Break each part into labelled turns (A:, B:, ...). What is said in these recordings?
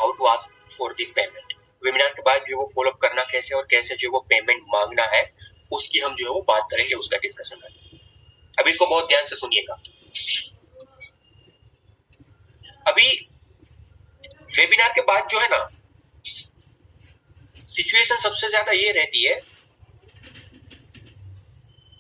A: How to ask for the payment. Webinar के बाद जो है वो फॉलोअप करना कैसे और कैसे जो है वो पेमेंट मांगना है उसकी हम जो है वो बात करेंगे, उसका डिस्कशन करेंगे। अभी इसको बहुत ध्यान से सुनिएगा। अभी वेबिनार के बाद जो है ना सिचुएशन सबसे ज्यादा ये रहती है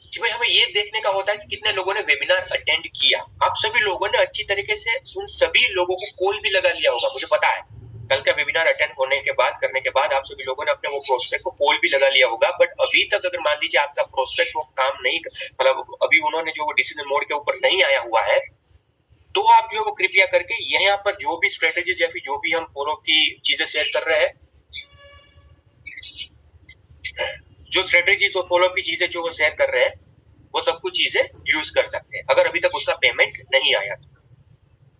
A: कि भाई हमें ये देखने का होता है कि कितने लोगों ने वेबिनार अटेंड किया। आप सभी लोगों ने अच्छी तरीके से उन सभी लोगों को कॉल भी लगा लिया होगा, मुझे पता है। कल का वेबिनार अटेंड होने के बाद करने के बाद आप सभी लोगों ने अपने वो प्रोस्पेक्ट को कॉल भी लगा लिया होगा। बट अभी तक अगर मान लीजिए आपका प्रोस्पेक्ट वो काम नहीं, मतलब अभी उन्होंने जो डिसीजन मोड के ऊपर नहीं आया हुआ है, तो आप जो है वो कृपया करके यहाँ पर जो भी स्ट्रेटेजीज या फिर जो भी हम फॉलो की चीजें शेयर कर रहे हैं, जो स्ट्रेटेजीज और फॉलो की चीजें जो वो शेयर कर रहे हैं, वो सब कुछ चीजें यूज कर सकते हैं अगर अभी तक उसका पेमेंट नहीं आया तो।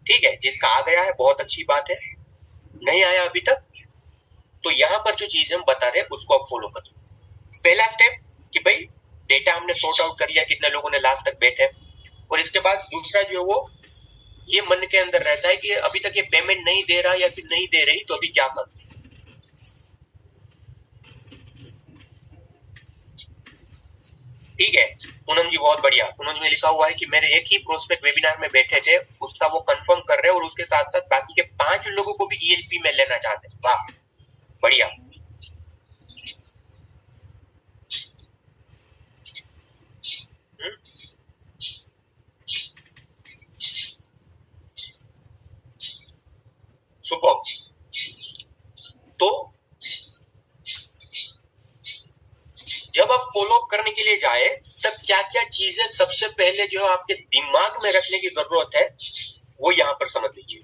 A: ठीक है, जिसका आ गया है बहुत अच्छी बात है, नहीं आया अभी तक तो यहाँ पर जो चीजें हम बता रहे हैं उसको आप फॉलो करो। पहला स्टेप कि भाई डेटा हमने सॉर्ट आउट कर लिया, कितने लोगों ने लास्ट तक बैठे, और इसके बाद दूसरा जो है वो ये मन के अंदर रहता है कि अभी तक ये पेमेंट नहीं दे रहा या फिर नहीं दे रही तो अभी क्या करूं। ठीक है पूनम जी, बहुत बढ़िया। पूनम जी में लिखा हुआ है कि मेरे एक ही प्रोस्पेक्ट वेबिनार में बैठे थे, उसका वो कंफर्म कर रहे हैं और उसके साथ साथ बाकी के 5 लोगों को भी ईएलपी में लेना चाहते हैं। वाह बढ़िया। सुपर। तो जब आप फॉलो करने के लिए जाए तब क्या क्या चीजें सबसे पहले जो आपके दिमाग में रखने की जरूरत है वो यहां पर समझ लीजिए।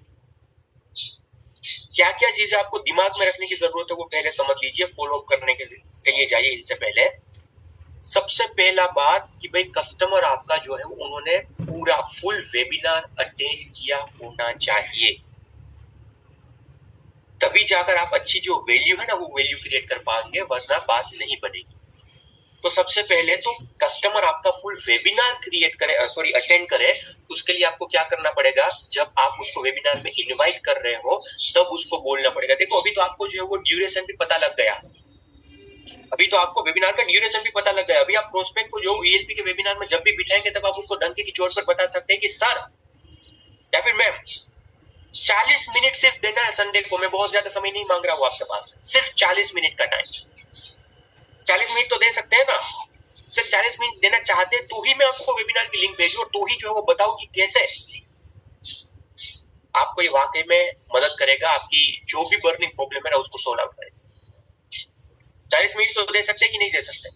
A: क्या क्या चीजें आपको दिमाग में रखने की जरूरत है वो पहले समझ लीजिए। फॉलो करने के लिए जाइए इनसे पहले। सबसे पहला बात कि भाई कस्टमर आपका जो है उन्होंने पूरा फुल वेबिनार अटेंड किया होना चाहिए, तभी जाकर आप अच्छी जो वैल्यू है ना वो वैल्यू क्रिएट कर पाएंगे, वरना बात नहीं बनेगी। तो सबसे पहले तो कस्टमर आपका फुल वेबिनार क्रिएट करे, सॉरी अटेंड करे, उसके लिए आपको क्या करना पड़ेगा, जब आप उसको वेबिनार में इनवाइट कर रहे हो तब उसको बोलना पड़ेगा। देखो अभी तो आपको जो है वो ड्यूरेशन भी पता लग गया, अभी तो आपको वेबिनार का ड्यूरेशन भी पता लग गया। अभी आप प्रोस्पेक्ट को जो ईएलपी के वेबिनार में जब भी बिठाएंगे तब आप उसको डंके की चोट पर बता सकते हैं कि सर या फिर मैम 40 मिनट सिर्फ देना है संडे को, मैं बहुत ज्यादा समय नहीं मांग रहा हूं आपके पास, सिर्फ 40 मिनट का टाइम। 40 मिनट तो दे सकते हैं ना, सिर्फ 40 मिनट देना चाहते तो ही मैं आपको वेबिनार की लिंक भेजूं और तो ही जो है वो बताऊं कि कैसे आपको ये वाकई में मदद करेगा, आपकी जो भी बर्निंग प्रॉब्लम है ना उसको सॉल्व आउट करेगा। 40 मिनट तो दे सकते हैं कि नहीं दे सकते,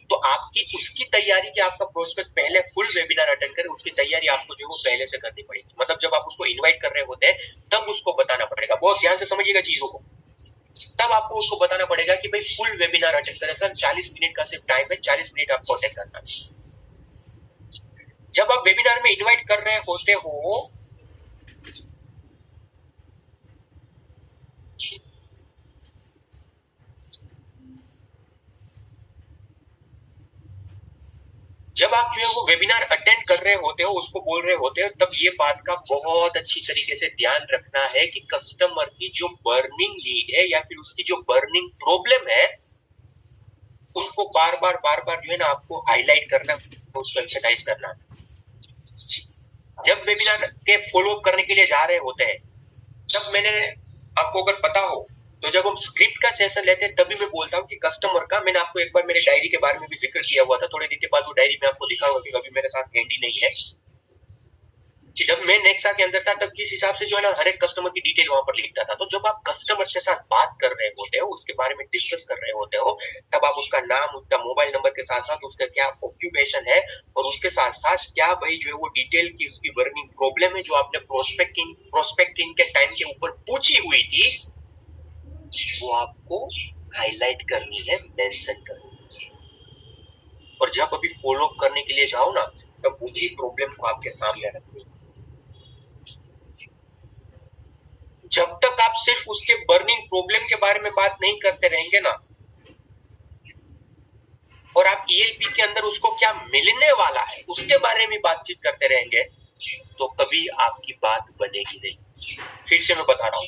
A: तो आपकी उसकी तैयारी कि आपका प्रोस्पेक्ट पहले फुल वेबिनार अटेंड करे, उसकी तैयारी आपको जो है वो पहले से करनी पड़ेगी। मतलब जब आप उसको इनवाइट कर रहे होते हैं तब उसको बताना पड़ेगा। बहुत ध्यान से समझिएगा चीजों को। तब आपको उसको बताना पड़ेगा कि भाई फुल वेबिनार अटेंड करें सर, 40 मिनट का सिर्फ टाइम है, 40 मिनट आपको अटेंड करना है। जब आप वेबिनार में इनवाइट कर रहे होते हो जब आप जो है वो वेबिनार अटेंड कर रहे होते हो, उसको बोल रहे होते हो, तब ये बात का बहुत अच्छी तरीके से ध्यान रखना है कि कस्टमर की जो बर्निंग नीड है या फिर उसकी जो बर्निंग प्रॉब्लम है उसको बार बार जो है ना आपको हाईलाइट करना, उसको एम्फसाइज करना। जब वेबिनार के फॉलो अप करने के लिए जा रहे होते हैं तब मैंने आपको अगर पता हो तो जब हम स्क्रिप्ट का सेशन लेते हैं तभी मैं बोलता हूँ कि कस्टमर का, मैंने आपको एक बार मेरे डायरी के बारे में भी जिक्र किया हुआ था, थोड़े दिन के बाद वो डायरी में आपको दिखाऊंगा कि अभी मेरे साथ हैंडी नहीं है, कि जब मैं नेक्सा के अंदर था तब किस हिसाब से जो है ना हर एक कस्टमर की डिटेल वहां पर लिखता था। तो जब आप कस्टमर के साथ बात कर रहे होते हो, उसके बारे में डिस्कस कर रहे होते हो, तब आप उसका नाम, उसका मोबाइल नंबर के साथ साथ उसका क्या ऑक्यूपेशन है और उसके साथ साथ क्या भाई जो है वो डिटेल की उसकी बर्निंग प्रॉब्लम है जो आपने प्रोस्पेक्टिंग के टाइम के ऊपर पूछी हुई थी, वो आपको हाईलाइट करनी है, मेंशन करनी है। और जब अभी फॉलो अप करने के लिए जाओ ना तब वही प्रॉब्लम को आपके सामने रखनी। जब तक आप सिर्फ उसके बर्निंग प्रॉब्लम के बारे में बात नहीं करते रहेंगे ना, और आप ईएलपी के अंदर उसको क्या मिलने वाला है उसके बारे में बातचीत करते रहेंगे, तो कभी आपकी बात बनेगी नहीं। फिर से मैं बता रहा हूं,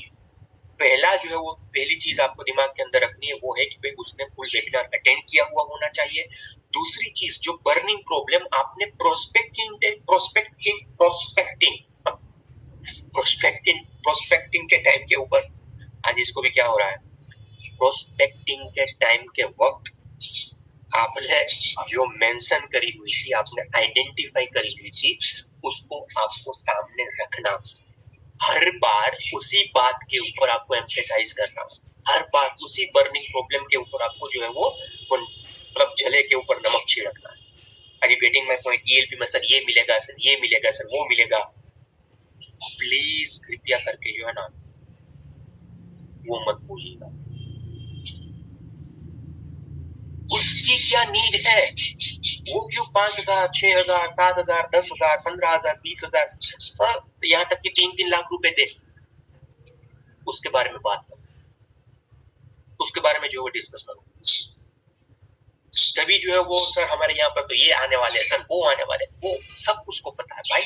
A: पहली चीज आपको दिमाग के अंदर रखनी है वो है कि भाई उसने फुल वेबिनार अटेंड किया हुआ होना चाहिए। दूसरी चीज जो बर्निंग प्रॉब्लम आपने प्रोस्पेक्टिंग के टाइम के ऊपर, आज इसको भी क्या हो रहा है, प्रोस्पेक्टिंग के टाइम के वक्त आपने जो मेंशन करी हुई थी, आपने आइडेंटिफाई करी हुई थी, उसको आपको सामने रखना। हर बार उसी बात के ऊपर आपको एम्फेसाइज करना, हर बार उसी बर्निंग प्रॉब्लम के ऊपर आपको जो है वो मतलब जले के ऊपर नमक छिड़कना है। Are you getting my point? ELP में सर ये मिलेगा, सर ये मिलेगा, सर वो मिलेगा। प्लीज कृपया करके जो है ना वो मत भूलिएगा। उसकी क्या नीड है, वो क्यों 5,000, 6,000, 7,000, 10,000, 15,000, 20,000, यहाँ तक कि 3-3 लाख रुपए दे, उसके बारे में बात करो, उसके बारे में जो है डिस्कस करो। तभी जो है वो सर हमारे यहाँ पर तो ये आने वाले हैं, सर वो आने वाले, वो सब उसको पता है भाई,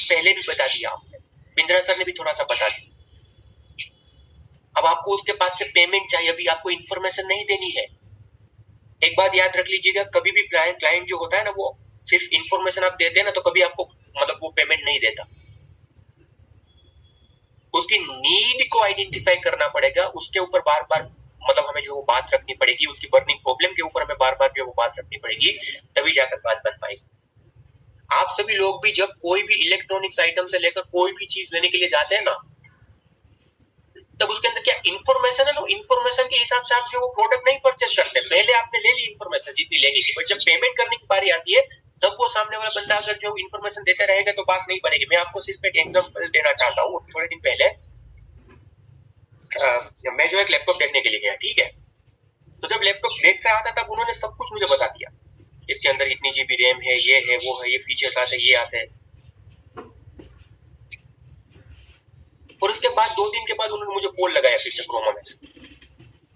A: पहले भी बता दिया आपने, बिंद्रा सर ने भी थोड़ा सा बता दिया। अब आपको उसके पास से पेमेंट चाहिए, अभी आपको इंफॉर्मेशन नहीं देनी है। एक बात याद रख लीजिएगा, कभी भी क्लाइंट जो होता है ना, वो सिर्फ इंफॉर्मेशन आप देते हैं ना, तो कभी आपको मतलब वो पेमेंट नहीं देता। उसकी नीड को आइडेंटिफाई करना पड़ेगा, उसके ऊपर बार बार मतलब हमें जो बात रखनी पड़ेगी, उसकी बर्निंग प्रॉब्लम के ऊपर हमें बार बार जो वो बात रखनी पड़ेगी, तभी जाकर बात बन पाएगी। आप सभी लोग भी जब कोई भी इलेक्ट्रॉनिक्स आइटम से लेकर कोई भी चीज लेने के लिए जाते हैं ना, तब उसके अंदर क्या इंफॉर्मेशन है ना, इंफॉर्मेशन के हिसाब से आप जो वो प्रोडक्ट नहीं परचेस करते। पहले आपने ले ली इंफॉर्मेशन जितनी लेनी थी, बट जब पेमेंट करने की बारी आती है तब वो सामने वाला बंदा अगर जो इंफॉर्मेशन देता रहेगा तो बात नहीं बनेगी। मैं आपको सिर्फ एक एग्जांपल देना चाहता हूँ। थोड़े दिन पहले मैं जो एक लैपटॉप देखने के लिए गया, ठीक है, तो जब लैपटॉप देख कर आता तब उन्होंने सब कुछ मुझे बता दिया, इसके अंदर इतनी जीबी रैम है, ये है, वो है, ये फीचर्स आते हैं, ये आते हैं। और उसके बाद 2 दिन के बाद उन्होंने मुझे कॉल लगाया फिर से क्रोमा में से,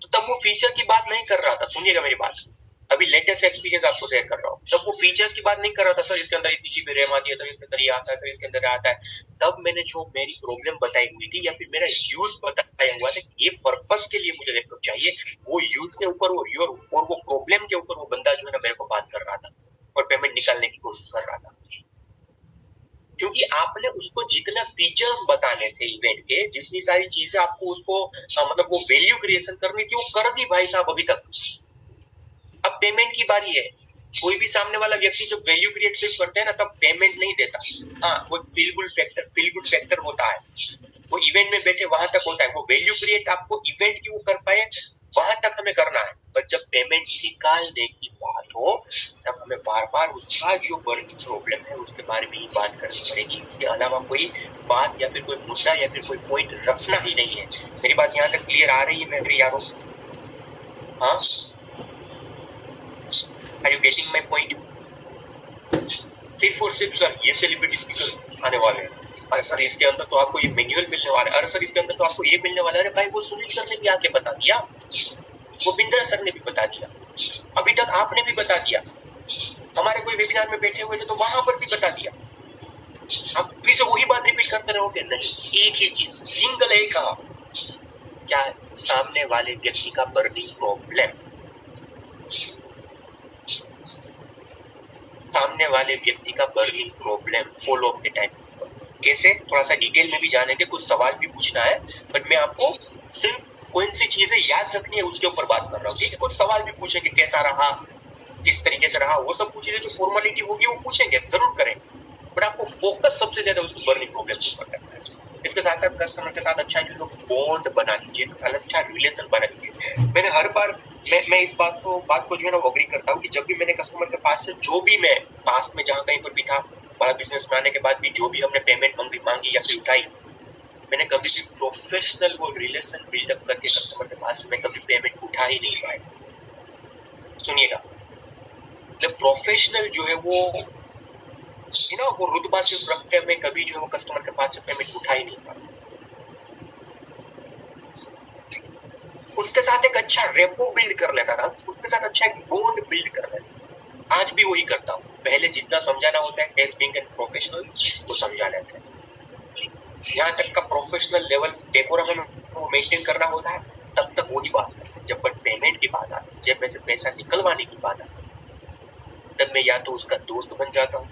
A: तो तब वो फीचर की बात नहीं कर रहा था। सुनिएगा मेरी बात, अभी लेटेस्ट एक्सपीरियंस आपको शेयर कर रहा हूँ। तब वो फीचर्स की बात नहीं कर रहा था, सर इसके अंदर इतनी जीबी रैम आती है, सर इसके अंदर ये आता है, सर इसके अंदर आता है। तब मैंने जो मेरी प्रॉब्लम बताई हुई थी या फिर मेरा यूज बताया हुआ था, ये पर्पस के लिए मुझे लैपटॉप चाहिए, वो यूज के ऊपर और वो प्रॉब्लम के ऊपर वो बंदा जो है ना मेरे को बात कर रहा था और पेमेंट निकालने की कोशिश कर रहा था। क्योंकि आपने उसको जितना फीचर्स बताने थे इवेंट के, जितनी सारी चीजें आपको उसको मतलब वो वैल्यू क्रिएशन करनी थी, वो कर दी भाई साहब अभी तक। अब पेमेंट की बारी है। कोई भी सामने वाला व्यक्ति जब वैल्यू क्रिएट सिर्फ करते हैं ना, तब पेमेंट नहीं देता। हाँ, वो फील गुड फैक्टर होता है, वो इवेंट में बैठे वहां तक होता है। वो वैल्यू क्रिएट आपको इवेंट की वो कर पाए वहां तक हमें करना है, पर जब पेमेंट निकालने की बात हो तब हमें बार बार उसका जो बर्निंग प्रॉब्लम है उसके बारे में ही बात करनी पड़ेगी। इसके अलावा कोई बात या फिर कोई मुद्दा या फिर कोई पॉइंट रखना ही नहीं है। मेरी बात यहाँ तक क्लियर आ रही है मेरे यारों? हाँ, are you getting my point? सिर्फ और सिर्फ सर ये सेलिब्रिटी स्पीकर आने वाले हैं, अरे सर इसके अंदर तो आपको ये मैनुअल मिलने वाला है, अरे सर इसके अंदर तो आपको ये मिलने वाला है। अरे भाई, वो सुनील सर ने भी आके बता दिया, वो बिंद्रा सर ने भी बता दिया, अभी तक आपने भी बता दिया, हमारे कोई वेबिनार में बैठे हुए थे तो वहां पर भी बता दिया। आप फिर से वही बात रिपीट करते रहोगे? नहीं, एक ही चीज सिंगल है कहा, क्या है? सामने वाले व्यक्ति का बर्निंग प्रॉब्लम, सामने वाले व्यक्ति का बर्निंग प्रॉब्लम फॉलो अप के टाइम। कैसे? थोड़ा सा डिटेल में भी जानेंगे, कुछ सवाल भी पूछना है, बट मैं आपको सिर्फ कौन सी चीजें याद रखनी है उसके ऊपर बात कर रहा हूँ, ठीक है? कुछ सवाल भी पूछेंगे, कैसा रहा, किस तरीके से रहा, वो सब पूछेंगे, जो फॉर्मेलिटी होगी वो पूछेंगे, जरूर करें, बट आपको फोकस सबसे ज्यादा उसकी बर्निंग प्रॉब्लम के ऊपर करना है। इसके साथ साथ कस्टमर के साथ अच्छा जो बॉन्ड बना लीजिए, अच्छा रिलेशन बना लीजिए। मैंने हर बार मैं इस बात को जो है ना अग्री करता हूँ कि जब भी मैंने कस्टमर के पास से जो भी मैं पास में जहाँ कहीं पर भी था, बड़ा बिजनेस बनाने के बाद भी जो भी हमने पेमेंट मांगी या फिर उठाई, मैंने कभी भी प्रोफेशनल वो रिलेशन बिल्डअप करके कस्टमर के पास में कभी पेमेंट उठा ही नहीं पाया। सुनिएगा, जब प्रोफेशनल जो है वो वो रुतबा सिर्फ रख के मैं कभी जो है वो कस्टमर के पास से पेमेंट उठा ही नहीं पाया। उसके साथ एक अच्छा रेपो बिल्ड कर लेता था, उसके साथ अच्छा एक बॉन्ड बिल्ड कर लेता। आज भी वही करता हूँ। पहले जितना समझाना होता है एज बीइंग एन प्रोफेशनल, वो समझा लेते हैं। यहाँ तक का प्रोफेशनल लेवल डेकोरम में वो मेंटेन करना होता है, तब तक वही बात है। जब पेमेंट की बात आती है, जब मैं से पैसा निकलवाने की बात आती है, तब मैं या तो उसका दोस्त बन जाता हूँ,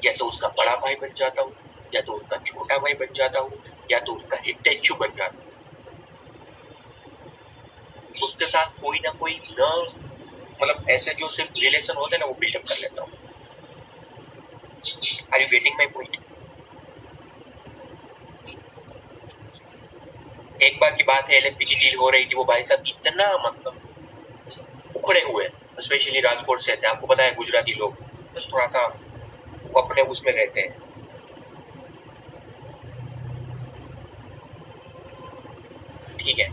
A: या तो उसका बड़ा भाई बन जाता हूँ, या तो उसका छोटा भाई बन जाता हूँ, या तो उसका हितैषी बन जाता हूँ। उसके साथ कोई ना कोई मतलब ऐसे जो सिर्फ रिलेशन होते हैं ना, वो बिल्डअप कर लेता हूँ। Are you getting my point? एक बार की बात है, एलएनपी की डील हो रही थी, वो भाई साहब इतना मतलब उखड़े हुए, स्पेशली राजकोट से थे। आपको पता है गुजराती लोग थोड़ा सा वो अपने उसमें रहते हैं, ठीक है,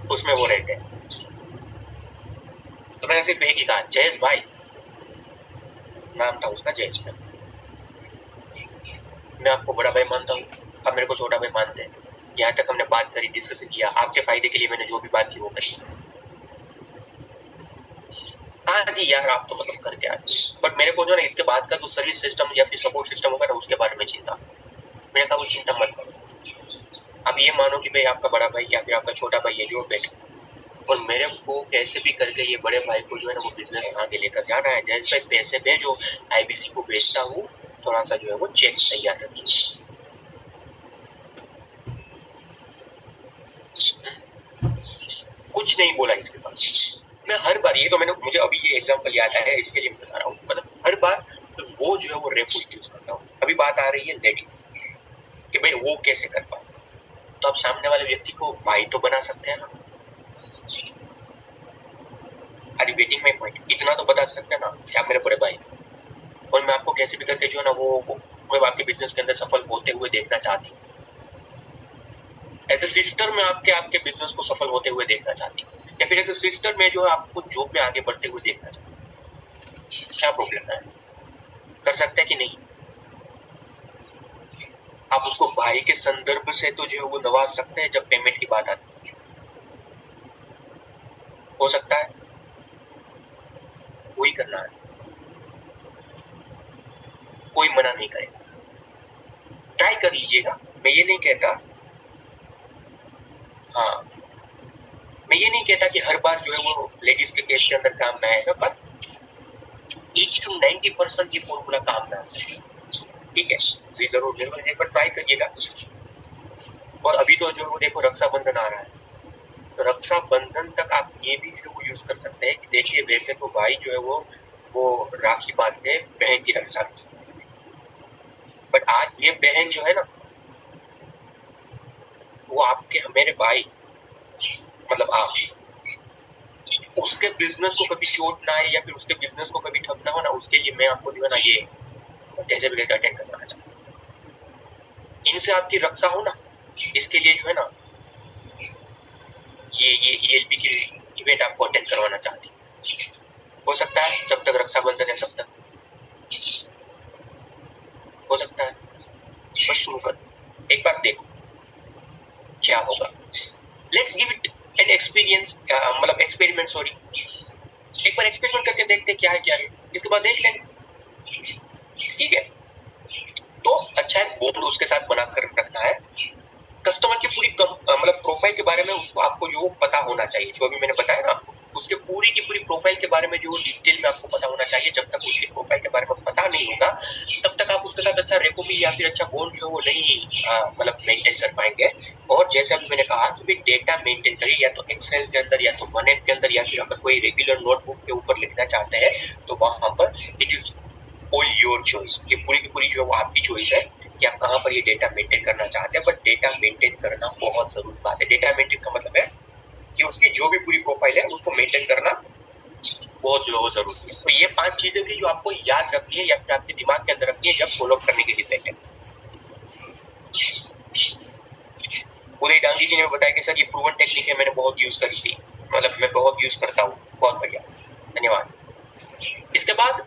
A: उसमें वो रहते हैं। तो मैंने सिर्फ एक ही कहा, जयेश भाई, नाम था उसका जयेश भाई, मैं आपको बड़ा भाई मानता हूँ, आप मेरे को छोटा भाई मानते हैं। यहाँ तक हमने बात करी, डिस्कशन किया, आपके फायदे के लिए मैंने जो भी बात की वो करी। हाँ जी यार, आप तो मतलब करके आए, बट मेरे को जो ना इसके बाद का जो सर्विस सिस्टम या फिर सपोर्ट सिस्टम होगा ना, उसके बारे में चिंता। मैंने कहा वो चिंता मत करो, अब ये मानो कि भाई आपका बड़ा भाई या फिर आपका छोटा भाई है जो बैठे, और मेरे को कैसे भी करके ये बड़े भाई को जो है ना वो बिजनेस आगे लेकर जाना है। जैसे पैसे भेजो, आईबीसी को भेजता हूँ, थोड़ा सा जो है वो चेक तैयार रखिए। कुछ नहीं बोला इसके बाद। मैं हर बार, ये तो मैंने, मुझे अभी ये एग्जांपल याद आया है, इसके लिए मैं बता रहा हूँ, मतलब हर बार वो जो है वो रेपो यूज करता हूँ। अभी बात आ रही है लेडीज कि भाई वो कैसे कर पाए, तो आप सामने वाले व्यक्ति को भाई तो बना सकते हैं ना। Are you getting my point? इतना तो बता सकते हैं ना कि आप मेरे बड़े भाई, और मैं आपको कैसे भी करके जो है ना वो मैं आपके बिजनेस के अंदर सफल होते हुए देखना चाहती हूँ। एज ए सिस्टर में आपके बिजनेस को सफल होते हुए देखना चाहती हूँ, या फिर एज ए सिस्टर में जो है आपको जॉब में आगे बढ़ते हुए देखना चाहती हूँ। क्या प्रॉब्लम है? कर सकते हैं कि नहीं? आप उसको भाई के संदर्भ से तो जो है वो नवाज सकते हैं जब पेमेंट की बात आती है, हो सकता है वही करना है, कोई मना नहीं करेगा, ट्राई कर लीजिएगा। मैं ये नहीं कहता, हाँ, मैं ये नहीं कहता कि हर बार जो है वो लेडीज के केस के अंदर काम ना आएगा, पर 80 to 90% ये फॉर्मूला काम ना आएगा, ठीक है। जी जरूर जरूर एक बार ट्राई करिएगा। और अभी तो जो वो देखो रक्षाबंधन आ रहा है, तो रक्षाबंधन तक आप ये भी जो यूज कर सकते हैं कि देखिए वैसे तो भाई जो है वो राखी बांधते हैं बहन की रक्षा की, बट आज ये बहन जो है ना वो आपके मेरे भाई, मतलब आप उसके बिजनेस को कभी चोट ना आए या फिर उसके बिजनेस को कभी ठप ना हो ना, उसके लिए मैं आपको जो है ना ये कैसे भी अटेंड करवाना चाहता हूँ। इनसे आपकी रक्षा हो ना, इसके लिए जो है ना ये ELP की इवेंट आपको अटेंड करवाना चाहती हूँ। हो सकता है जब तक रक्षाबंधन है तब तक हो सकता है, बस शुरू कर, एक बार देखो क्या होगा। Let's give it an experience, मतलब एक्सपेरिमेंट, सॉरी, एक बार एक्सपेरिमेंट करके देखते क्या है, इसके बाद देख लेंगे, ठीक है। तो अच्छा है, बोर्ड उसके साथ बना कर रखना है। कस्टमर की पूरी मतलब प्रोफाइल के बारे में उसको आपको जो पता होना चाहिए, जो भी मैंने बताया ना आपको, उसके पूरी की पूरी प्रोफाइल के बारे में जो डिटेल में आपको पता होना चाहिए। जब तक उसकी प्रोफाइल के बारे में पता नहीं होगा तब तक आप उसके साथ अच्छा रेपो भी या फिर अच्छा बॉन्ड जो वो नहीं मतलब मेंटेन कर पाएंगे। और जैसे अभी मैंने कहा कि डेटा मेंटेन करिए, या तो एक्सेल के अंदर, या तो OneNote के अंदर, या फिर अगर कोई रेगुलर नोटबुक के ऊपर लिखना चाहते हैं तो वहां पर it is all your choice. ये पूरी की पूरी जो है वो आपकी चॉइस है कि आप कहां पर ये डेटा मेंटेन करना चाहते हैं। बट डेटा मेंटेन करना बहुत जरूरी बात है। डेटा मेंटेन का मतलब है कि उसकी जो भी पूरी प्रोफाइल है उसको मेंटेन करना बहुत जरूरी है। तो ये 5 चीजें थी जो आपको याद रखनी है या फिर आपके दिमाग के अंदर रखनी है जब फॉलो करने के लिए पहले। उदय डांगी जी ने बताया कि सर ये प्रूवन टेक्निक है, मैंने बहुत यूज करी थी, मतलब मैं बहुत यूज करता हूँ। बहुत बढ़िया, धन्यवाद। इसके बाद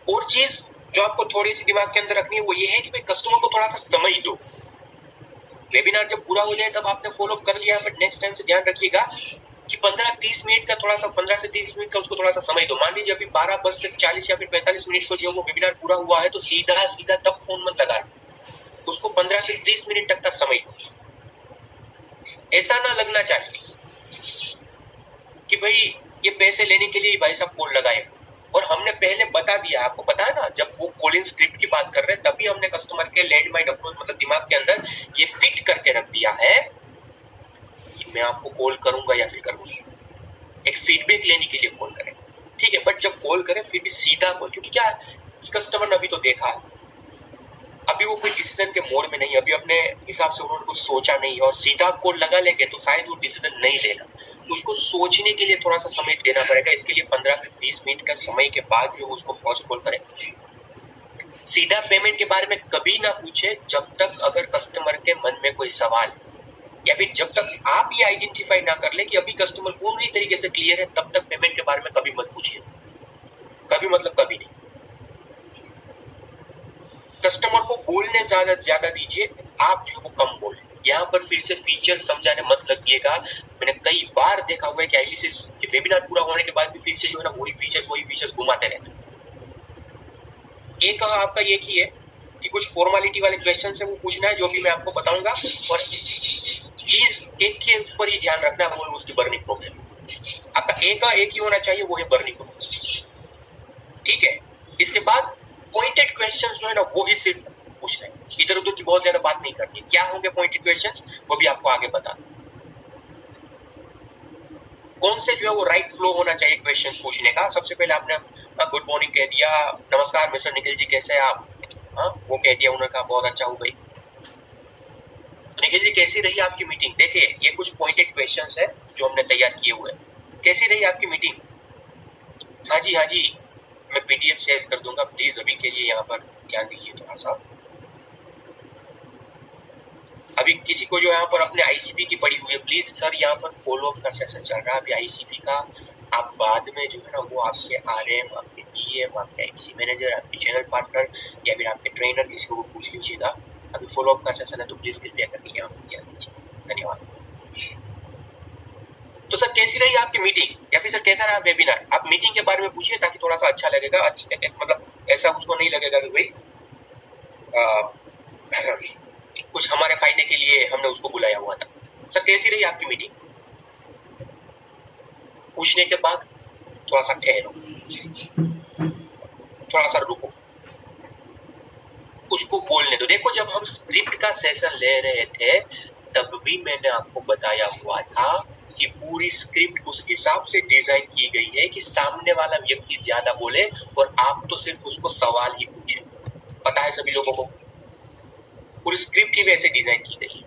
A: और चीज जो आपको थोड़ी सी दिमाग के अंदर रखनी है वो ये है कि भाई कस्टमर को थोड़ा सा समय दो। वेबिनार जब पूरा हो जाए तब आपने फॉलो कर लिया, बट नेक्स्ट टाइम से ध्यान रखिएगा कि 15-30 मिनट का थोड़ा सा 15 से 30 मिनट का उसको थोड़ा सा समय दो। मान लीजिए अभी 12:40 या फिर 45 मिनट को जो वो वेबिनार पूरा हुआ है, तो सीधा सीधा तब फोन मत लगा, उसको 15 से 30 मिनट तक का समय दो। ऐसा ना लगना चाहिए कि भाई ये पैसे लेने के लिए भाई साहब कॉल लगाए। और हमने पहले बता दिया, आपको पता है ना, जब वो कॉल इन स्क्रिप्ट की बात कर रहे हैं तभी हमने कस्टमर के लैंड माइंड अप्रोच मतलब दिमाग के अंदर ये फिट करके रख दिया है कि मैं आपको कॉल करूंगा या फिर करूंगी, एक फीडबैक लेने के लिए कॉल करें, ठीक है। बट जब कॉल करें फिर भी सीधा कॉल, क्योंकि क्या कस्टमर ने अभी तो देखा है, अभी वो कोई डिसीजन के मोड में नहीं, अभी अपने हिसाब से उन्होंने कुछ सोचा नहीं, और सीधा कॉल लगा लेंगे तो शायद वो डिसीजन नहीं लेगा। उसको सोचने के लिए थोड़ा सा समय देना पड़ेगा। इसके लिए 15 से 20 मिनट का समय के बाद जो उसको फर्स्ट कॉल करें। सीधा पेमेंट के बारे में कभी ना पूछे जब तक अगर कस्टमर के मन में कोई सवाल, या फिर जब तक आप ये आइडेंटिफाई ना कर ले कि अभी कस्टमर पूरी तरीके से क्लियर है, तब तक पेमेंट के बारे में कभी मत पूछिए। कभी मतलब कभी नहीं। कस्टमर को बोलने ज्यादा दीजिए, आप जो वो कम बोले। यहाँ पर फिर से फीचर समझाने मत लगिएगा। मैंने कई बार देखा हुआ है कि आईसी के वेबिनार पूरा होने के बाद भी फिर से जो है ना वही फीचर्स घुमाते रहते हैं। एक आपका ये की है कि कुछ फॉर्मेलिटी वाले क्वेश्चन है वो पूछना है, जो भी मैं आपको बताऊंगा, और चीज एक के ऊपर ही ध्यान रखना है, वो उसकी बर्निंग प्रॉब्लम। आपका एक ही होना चाहिए, वो है बर्निंग प्रॉब्लम, ठीक है। इसके बाद पॉइंटेड क्वेश्चंस जो है ना वो ही सिर्फ पूछना है, इधर उधर की बहुत ज्यादा बात नहीं करनी। क्या होंगे पॉइंटेड क्वेश्चंस, वो भी आपको आगे बता। कौन से जो है वो राइट फ्लो होना चाहिए क्वेश्चन पूछने का। सबसे पहले आपने गुड मॉर्निंग कह दिया, नमस्कार मिस्टर निखिल जी कैसे हैं आप, वो कह दिया, उन्होंने कहा बहुत अच्छा हूँ भाई। निखिल जी कैसी रही आपकी मीटिंग। देखिए ये कुछ पॉइंटेड क्वेश्चंस है जो हमने तैयार किए हुए हैं। कैसी रही आपकी मीटिंग, हाँ जी मैं पीडीएफ शेयर कर दूंगा, प्लीज अभी के लिए यहाँ पर ध्यान दीजिए थोड़ा सा। अभी किसी को जो यहाँ पर अपने आईसीपी की पड़ी हुई है, प्लीज सर यहाँ पर फॉलो अप का सेशन चल रहा है अभी आईसीपी का। आप बाद में जो है ना वो आपसे आरएम, आपके पीएम, आपके आईसी मैनेजर, आपके चैनल पार्टनर या फिर आपके ट्रेनर किसी को पूछ लीजिएगा। अभी फॉलो अप का सेशन है तो प्लीज कृपया करके यहाँ पर ध्यान दीजिए। धन्यवाद। तो सर कैसी रही आपकी मीटिंग, या फिर सर कैसा रहा वेबिनार। आप मीटिंग के बारे में पूछिए ताकि थोड़ा सा अच्छा लगेगा, मतलब ऐसा उसको नहीं लगेगा कि भाई कुछ हमारे फायदे के लिए हमने उसको बुलाया हुआ था। सर कैसी रही आपकी मीटिंग, पूछने के बाद थोड़ा सा ठहरो, थोड़ा सा रुको, उसको बोलने दो। देखो जब हम स्क्रिप्ट का सेशन ले रहे थे तब भी मैंने आपको बताया हुआ था कि पूरी स्क्रिप्ट उस हिसाब से डिजाइन की गई है कि सामने वाला व्यक्ति ज्यादा बोले और आप तो सिर्फ उसको सवाल ही पूछे। पता है सभी लोगों को, पूरी स्क्रिप्ट ही वैसे डिजाइन की गई है।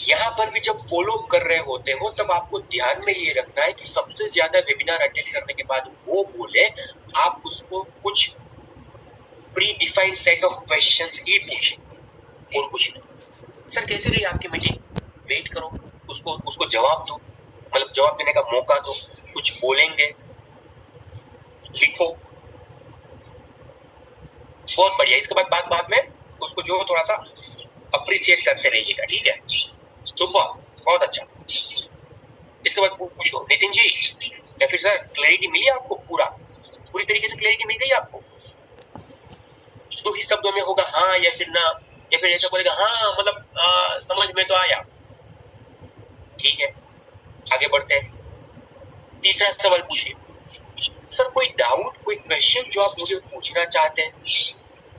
A: यहाँ पर भी जब फॉलो कर रहे होते हो तब आपको ध्यान में ये रखना है कि सबसे ज्यादा वेबिनार अटेंड करने के बाद वो बोले, आप उसको कुछ predefined set of questions ही पूछें और कुछ नहीं। सर कैसी रही आपकी मीटिंग, वेट करो, उसको जवाब दो, मतलब जवाब देने का मौका दो, कुछ बोलेंगे, लिखो, बहुत बढ़िया। इसके बाद में उसको जो थोड़ा सा अप्रिशिएट करते रहिएगा, ठीक है। सुपर, बहुत अच्छा। इसके बाद पूछो नितिन जी या फिर सर क्लैरिटी मिली आपको, पूरी तरीके से क्लैरिटी मिल गई आपको। दो ही शब्दों में होगा हाँ या फिर ना, या फिर ऐसा बोलेगा हाँ मतलब समझ में तो आया, ठीक है। आगे बढ़ते हैं। तीसरा सवाल पूछिए, सर कोई डाउट, कोई क्वेश्चन जो आप मुझे पूछना चाहते हैं,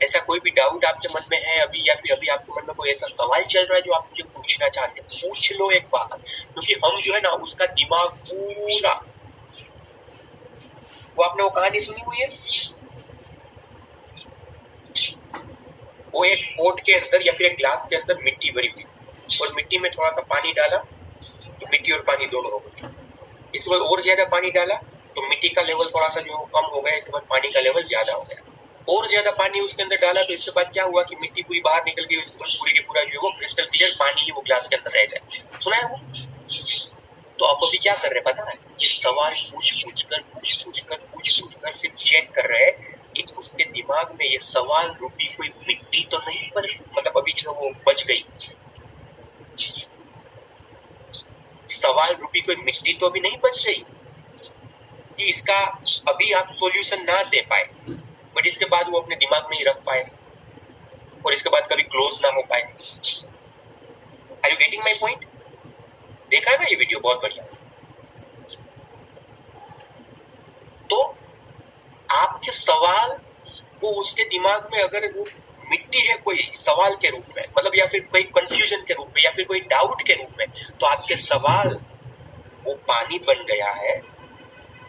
A: ऐसा कोई भी डाउट आपके मन में है अभी, या फिर अभी आपके मन में कोई ऐसा सवाल चल रहा है जो आप मुझे पूछना चाहते हैं, पूछ लो एक बार। क्योंकि हम जो है ना उसका दिमाग पूरा, वो आपने वो कहानी सुनी हुई है, वो एक पोट के अंदर या फिर एक ग्लास के अंदर मिट्टी भरी हुई और मिट्टी में थोड़ा सा पानी डाला तो मिट्टी और पानी दोनों हो गए। इसके बाद और ज्यादा पानी डाला तो मिट्टी का लेवल थोड़ा सा जो कम हो गया, इसके बाद पानी का लेवल ज्यादा हो गया। और ज्यादा पानी उसके अंदर डाला तो इसके बाद क्या हुआ कि मिट्टी पूरी बाहर निकल गई, इसके बाद पूरी की पूरा जो है वो क्रिस्टल क्लियर पानी ही वो ग्लास के अंदर रह गया। सुना है वो। तो आप अभी क्या कर रहे हैं पता है, ये सवाल पूछ कर सिर्फ चेक कर रहे हैं कि उसके दिमाग में ये सवाल रूपी कोई मिट्टी तो नहीं पर मतलब अभी जो वो बच गई। सवाल रूपी कोई मिट्टी तो अभी नहीं बच रही कि इसका अभी आप सॉल्यूशन ना दे पाए, बट इसके बाद वो अपने दिमाग में ही रख पाए और इसके बाद कभी क्लोज ना हो पाए। Are you getting my point? देखा है ना ये वीडियो, बहुत बढ़िया। तो आपके सवाल वो उसके दिमाग में अगर वो मिट्टी है कोई सवाल के रूप में, मतलब या फिर कोई कंफ्यूजन के रूप में या फिर कोई डाउट के रूप में, तो आपके सवाल वो पानी बन गया है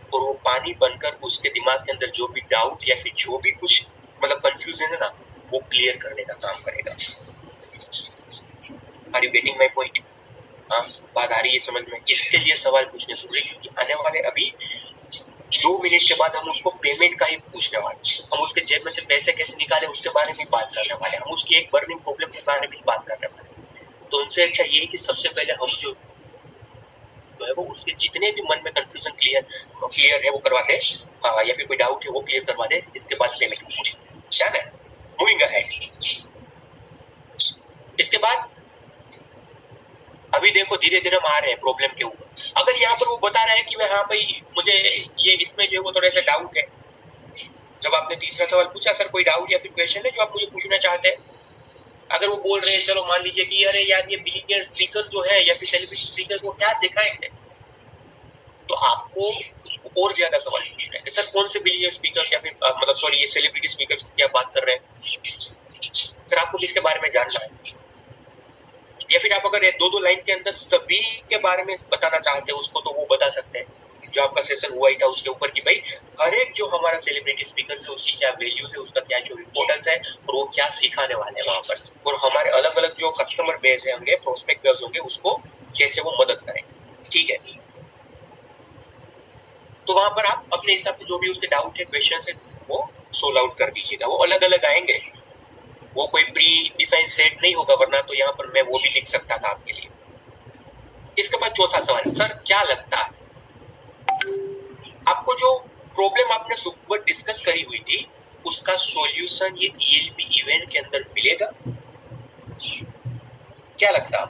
A: और वो पानी बनकर उसके दिमाग के अंदर जो भी डाउट या फिर जो भी कुछ मतलब कंफ्यूजन है ना, वो क्लियर करने का काम करेगा। Are you getting my point? हाँ, बात आ रही है समझ में? इसके लिए सवाल पूछने जरूरी, क्योंकि आने वाले अभी 2 मिनट के बाद हम उसको पेमेंट का ही पूछने वाले, हम उसके जेब में से पैसे कैसे निकाले उसके बारे में बात करने वाले, हम उसकी एक बर्निंग प्रॉब्लम के बारे में बात करने वाले। तो उनसे अच्छा ये है कि सबसे पहले हम जो है वो उसके जितने भी मन में कंफ्यूजन क्लियर है वो करवाते हैं, या फिर कोई डाउट है वो क्लियर करवा दे, इसके बाद पेमेंट पूछे। क्या है? Moving ahead. इसके बाद अभी देखो धीरे धीरे हम आ रहे हैं प्रॉब्लम के ऊपर। अगर यहाँ पर वो बता रहा है कि मैं हाँ भाई मुझे ये इसमें जो है वो थोड़ा सा डाउट है, जब आपने तीसरा सवाल पूछा सर कोई डाउट या फिर क्वेश्चन है जो आप मुझे पूछना चाहते हैं, अगर वो बोल रहे हैं चलो मान लीजिए कि अरे यार ये बिलियनियर स्पीकर जो है या फिर सेलिब्रिटी स्पीकर को क्या सिखाएंगे, तो आपको उसको और ज्यादा सवाल पूछना है कि सर कौन से बिलियनियर स्पीकर या फिर मतलब सॉरी ये सेलिब्रिटी स्पीकर की क्या बात कर रहे हैं, सर आपको किसके बारे में जानना है, या फिर आप अगर 2-2 लाइन के अंदर सभी के बारे में बताना चाहते हैं उसको, तो वो बता सकते हैं जो आपका सेशन हुआ ही था उसके ऊपर कि भाई हर एक जो हमारा सेलिब्रिटी स्पीकर है उसकी क्या वैल्यूज है, उसका क्या जो इम्पोर्टेंस है और वो क्या सिखाने वाले हैं वहां पर, और हमारे अलग अलग जो कस्टमर बेस है होंगे, प्रोस्पेक्ट बेस होंगे, उसको कैसे वो मदद करेंगे। ठीक है, तो वहां पर आप अपने हिसाब से जो भी उसके डाउट है क्वेश्चन है वो सोल्व आउट कर दीजिएगा। वो अलग अलग आएंगे, वो कोई प्री डिफाइंड सेट नहीं होगा, वरना तो यहाँ पर मैं वो भी लिख सकता था आपके लिए। इसके बाद चौथा सवाल, सर क्या लगता है आपको जो प्रॉब्लम आपने सुबह डिस्कस करी हुई थी उसका सॉल्यूशन ये ELP इवेंट के अंदर मिलेगा? क्या लगता है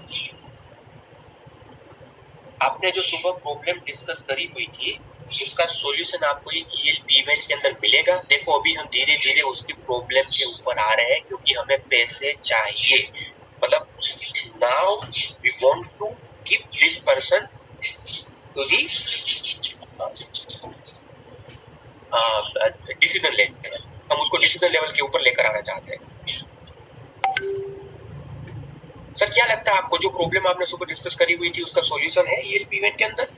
A: आपने जो सुबह प्रॉब्लम डिस्कस करी हुई थी उसका सॉल्यूशन आपको ये ELP इवेंट के अंदर मिलेगा? देखो अभी हम धीरे धीरे उसकी प्रॉब्लम के ऊपर आ रहे हैं क्योंकि हमें पैसे चाहिए, मतलब now we want to give this person to the decision level, हम उसको डिसीजन लेवल के ऊपर लेकर आना चाहते हैं। सर क्या लगता है आपको जो प्रॉब्लम आपने सुबह डिस्कस करी हुई थी उसका सॉल्यूशन है ELP इवेंट के अंदर?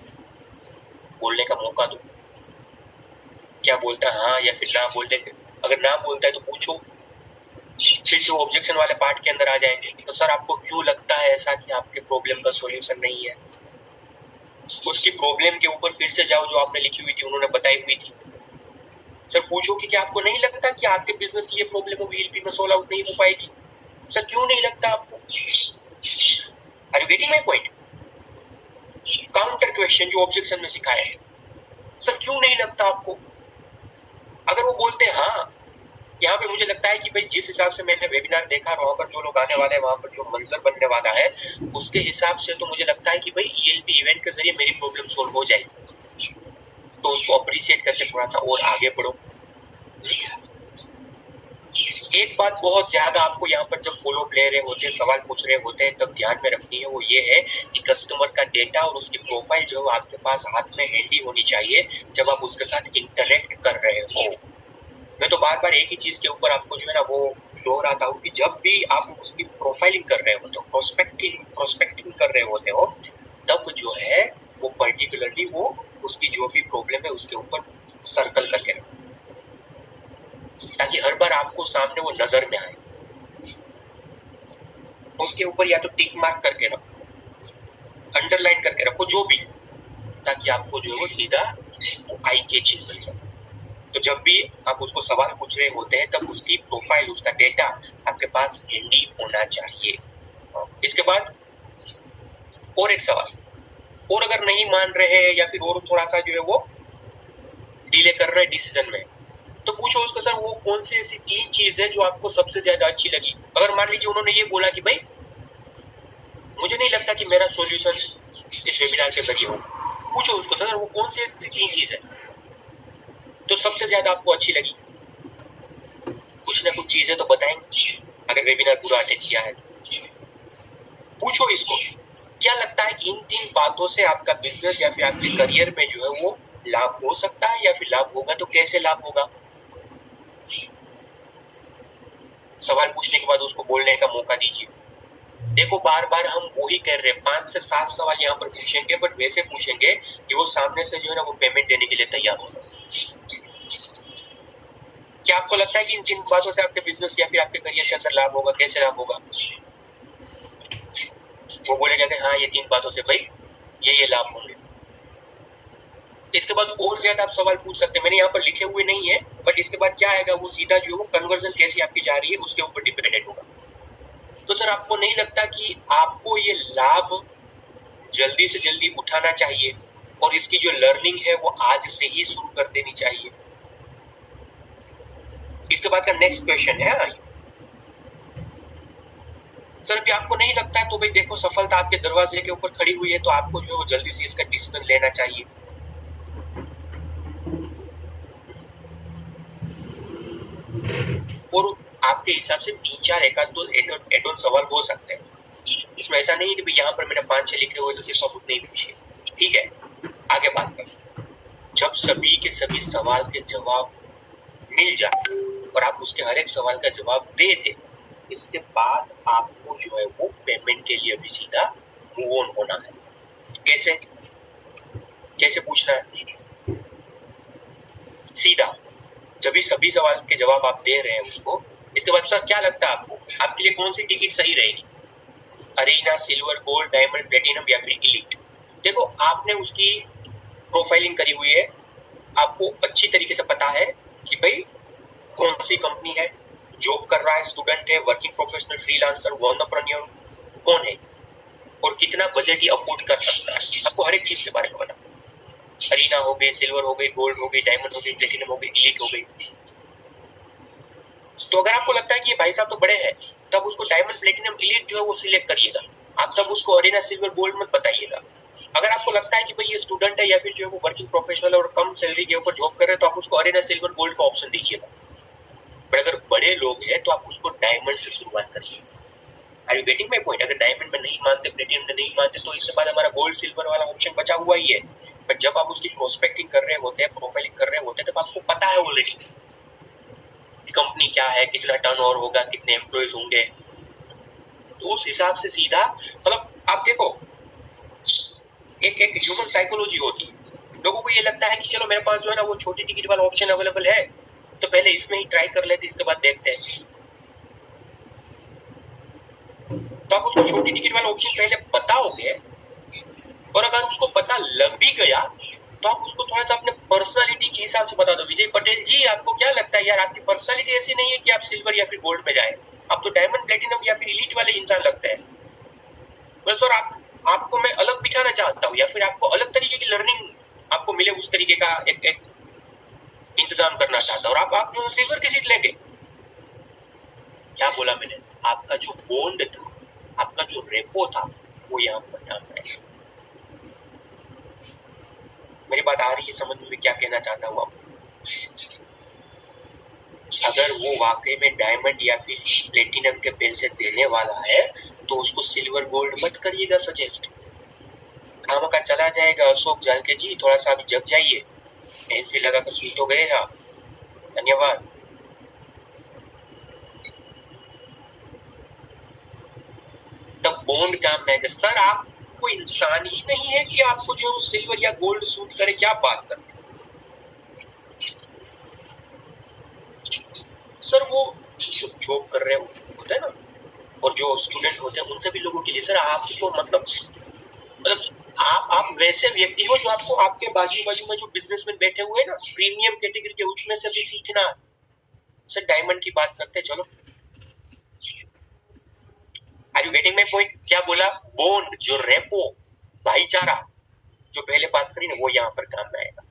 A: बोलने का मौका दो, क्या बोलता है हाँ या फिर ना बोल देंगे। अगर ना बोलता है तो पूछो, फिर जो ऑब्जेक्शन वाले पार्ट के अंदर आ जाएंगे, तो सर आपको क्यों लगता है ऐसा कि आपके प्रॉब्लम का सॉल्यूशन नहीं है? उसकी प्रॉब्लम के ऊपर फिर से जाओ जो आपने लिखी हुई थी, उन्होंने बताई हुई थी। सर पूछो कि क्या आपको नहीं लगता कि आपके बिजनेस की ये प्रॉब्लम ELP में सोल्व आउट नहीं हो पाएगी? सर क्यों नहीं लगता आपको? Are you getting my point? Counter question जो ऑब्जेक्शन में सिखाया है, सर क्यों नहीं लगता आपको? अगर वो बोलते हैं हाँ, यहाँ पे मुझे लगता है कि भाई जिस हिसाब से मैंने वेबिनार देखा, वहां पर जो लोग आने वाले हैं, वहां पर जो मंजर बनने वाला है, उसके हिसाब से तो मुझे लगता है कि भाई ELP इवेंट के जरिए मेरी प्रॉब्लम सोल्व हो जाएगी, तो उसको अप्रिशिएट करके थोड़ा सा और आगे बढ़ो। एक बात बहुत ज्यादा आपको यहाँ पर जब फॉलो अप ले रहे होते हैं, सवाल पूछ रहे होते हैं, तब ध्यान में रखनी है, वो ये है कि कस्टमर का डेटा और उसकी प्रोफाइल जो है आपके पास हाथ में हैंडी होनी चाहिए जब आप उसके साथ इंटरेक्ट कर रहे हो। मैं तो बार बार एक ही चीज के ऊपर आपको जो है ना वो दोहराता हूँ कि जब भी आप उसकी प्रोफाइलिंग कर रहे होते हो, प्रोस्पेक्टिंग कर रहे होते हो, तब जो है वो पर्टिकुलरली वो उसकी जो भी प्रॉब्लम है उसके ऊपर सर्कल करके रखो, ताकि हर बार आपको सामने वो नजर में आए। उसके ऊपर या तो टिक मार्क करके रखो, अंडरलाइन करके रखो, जो भी, ताकि आपको जो है वो सीधा वो आई कैचिंग बन जाए। तो जब भी आप उसको सवाल पूछ रहे होते हैं तब उसकी प्रोफाइल, उसका डेटा आपके पास हैंडी होना चाहिए। इसके बाद और एक सवाल, और अगर नहीं मान रहे हैं या फिर और थोड़ा सा जो है वो डिले कर रहे हैं डिसीजन में, तो पूछो उसको सर वो कौन सी ऐसी 3 चीज है जो आपको सबसे ज्यादा अच्छी लगी। अगर मान लीजिए उन्होंने ये बोला कि भाई मुझे नहीं लगता कि मेरा सॉल्यूशन इस वेबिनार पे लगे हो, पूछो उसको सर वो कौन सी 3 चीज है तो सबसे ज्यादा आपको अच्छी लगी। कुछ ना कुछ चीजें तो बताएंगे अगर वेबिनार पूरा अटेंड किया है। पूछो इसको क्या लगता है कि इन 3 बातों से आपका बिजनेस या फिर आपके करियर में जो है वो लाभ हो सकता है या फिर लाभ होगा तो कैसे लाभ होगा। सवाल पूछने के बाद उसको बोलने का मौका दीजिए। देखो बार बार हम वो ही कर रहे हैं, 5 से 7 सवाल यहाँ पर पूछेंगे बट वैसे पूछेंगे कि वो सामने से जो है ना वो पेमेंट देने के लिए तैयार होगा। क्या आपको लगता है कि इन 3 बातों से आपके बिजनेस या फिर आपके करियर के अंदर लाभ होगा, कैसे लाभ होगा। वो बोलेगा कि हाँ ये 3 बातों से भाई ये लाभ होंगे। इसके बाद और ज्यादा आप सवाल पूछ सकते हैं, मैंने यहाँ पर लिखे हुए नहीं है बट इसके बाद क्या आएगा वो सीधा जो है वो कन्वर्जन कैसी आपकी जा रही है उसके ऊपर डिपेंडेंट होगा। तो सर आपको नहीं लगता कि आपको ये लाभ जल्दी से जल्दी उठाना चाहिए और इसकी जो लर्निंग है वो आज से ही शुरू कर देनी चाहिए। इसके बाद का नेक्स्ट क्वेश्चन है सर भी आपको नहीं लगता है तो भाई देखो सफलता आपके दरवाजे के ऊपर खड़ी हुई है तो आपको जो है वो जल्दी से इसका डिसीजन लेना चाहिए। और आपके हिसाब से 3-4 एकाध दो एड ऑन सवाल हो सकते हैं। इसमें ऐसा नहीं है कि यहाँ पर मैंने 5-6 लिखे हुए तो सिर्फ आप उतने ही पूछिए, ठीक है। आगे बात करें, जब सभी के सभी सवाल के जवाब मिल जाए और आप उसके हर एक सवाल का जवाब दे दे, इसके बाद आपको जो है वो पेमेंट के लिए भी सीधा मूव ऑन होना है। कैसे कैसे पूछना है, सीधा जब भी सभी सवाल के जवाब आप दे रहे हैं उसको, इसके बाद सर क्या लगता है आपको आपके लिए कौन सी टिकट सही रहेगी, arena, silver, gold, diamond, platinum या फिर इलीट। देखो आपने उसकी प्रोफाइलिंग करी हुई है, आपको अच्छी तरीके से पता है कि भाई कौन सी कंपनी है, जॉब कर रहा है, स्टूडेंट है, वर्किंग प्रोफेशनल, फ्रीलांसर, एंटरप्रेन्योर कौन है और कितना बजट ही अफोर्ड कर सकता है। आपको हर एक चीज के बारे में पता, अरीना हो गई, सिल्वर हो गई, गोल्ड हो गई, डायमंड हो गई, प्लेटिनम हो गई, इलीट हो गई। तो अगर आपको लगता है कि ये भाई साहब तो बड़े हैं तब उसको डायमंड, प्लेटिनम, इलीट जो है वो सिलेक्ट करिएगा, आप तब उसको अरीना, सिल्वर, गोल्ड मत बताइएगा। अगर आपको लगता है कि भाई ये स्टूडेंट है या फिर जो है वो वर्किंग प्रोफेशनल और कम सैलरी के ऊपर जॉब कर रहे हैं तो आप उसको अरीना, सिल्वर, गोल्ड का ऑप्शन दीजिएगा। पर अगर बड़े लोग हैं तो आप उसको डायमंड से शुरुआत करिए। Are you getting my point. अगर डायमंड में नहीं मानते, प्लेटिनम में नहीं मानते तो इसके बाद हमारा गोल्ड, सिल्वर वाला ऑप्शन बचा हुआ ही है। पर जब आप उसकी प्रोस्पेक्टिंग कर रहे होते हैं, प्रोफाइलिंग कर रहे होते हैं, तब आपको पता है ऑलरेडी कंपनी क्या है, कितना टर्नओवर होगा, कितने एम्प्लॉइज होंगे। तो उस हिसाब से सीधा मतलब आप देखो एक ह्यूमन साइकोलॉजी होती है। लोगों को ये लगता है कि चलो मेरे पास जो है ना वो छोटी टिकट वाला ऑप्शन अवेलेबल है तो पहले इसमें ही ट्राई कर लेते, इसके बाद देखते हैं। तो आप उसको छोटी टिकट वाला ऑप्शन पहले बताओगे और अगर उसको पता लग भी गया तो आप उसको थोड़ा सा अपने पर्सनालिटी के हिसाब से बता दो। विजय पटेल जी आपको क्या लगता है यार, आपकी पर्सनालिटी ऐसी नहीं है कि आप सिल्वर या फिर गोल्ड में जाए, आप तो डायमंड, प्लेटिनम या फिर इलीट वाले इंसान लगते हैं। बस और आपको मैं अलग बिठाना चाहता हूँ या फिर आपको अलग तरीके की लर्निंग आपको मिले, उस तरीके का एक इंतजाम करना चाहता हूँ। और आप जो सिल्वर की सीट लेंगे, क्या बोला मैंने, आपका जो बॉन्ड था, आपका जो रेपो था वो यहाँ पर काम आएगा। मेरी बात आ रही है समझ में, क्या कहना चाहता हूँ आपको। अगर वो वाकई में डायमंड या फिर प्लेटिनम के पैसे देने वाला है तो उसको सिल्वर गोल्ड मत करिएगा सजेस्ट। काम का चला जाएगा अशोक जालके जी, थोड़ा सा अभी जग जाइए, भी लगा कर सूट हो गए आप। धन्यवाद। तब बॉन्ड काम में आएगा। सर आप कोई इंसान ही नहीं है कि आपको जो सिल्वर या गोल्ड सूट करे, क्या बात करते सर। वो जो जॉब कर रहे होते हैं ना और जो स्टूडेंट होते हैं उन सभी लोगों के लिए सर आपको मतलब आप वैसे व्यक्ति हो जो आपको आपके बाजू में जो बिजनेसमैन बैठे हुए हैं ना प्रीमियम कैटेगरी के, उसमें से भी सीखना। सर डायमंड की बात करते हैं, चलो are you getting my point. क्या बोला, बॉन्ड, जो रेपो, भाईचारा जो पहले बात करी ना वो यहाँ पर काम में आएगा।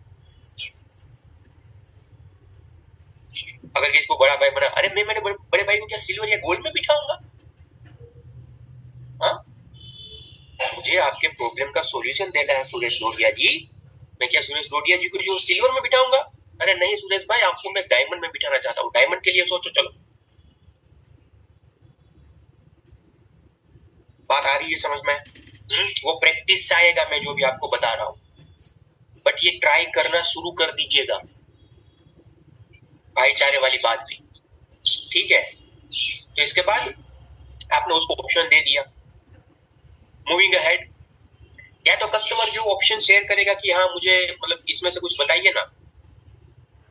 A: अगर किसी को बड़ा भाई बना, अरे मैं मेरे बड़े भाई को क्या सिल्वर या गोल्ड में बिठाऊंगा, हाँ मुझे आपके प्रॉब्लम का सॉल्यूशन देना है सुरेश डोडिया जी, मैं क्या सुरेश डोडिया जी को जो सिल्वर में बिठाऊंगा? अरे नहीं सुरेश भाई, आपको मैं डायमंड में बिठाना चाहता हूँ, डायमंड के लिए सोचो। चलो, बात आ रही है समझ में? वो प्रैक्टिस से आएगा, मैं जो भी आपको बता रहा हूँ, बट ये ट्राई करना शुरू कर दीजिएगा, भाईचारे वाली बात भी, ठीक है? तो इसके बाद आपने उसको ऑप्शन दे दिया, मूविंग अहेड, या तो कस्टमर जो ऑप्शन शेयर करेगा कि हाँ मुझे मतलब इसमें से कुछ बताइए ना,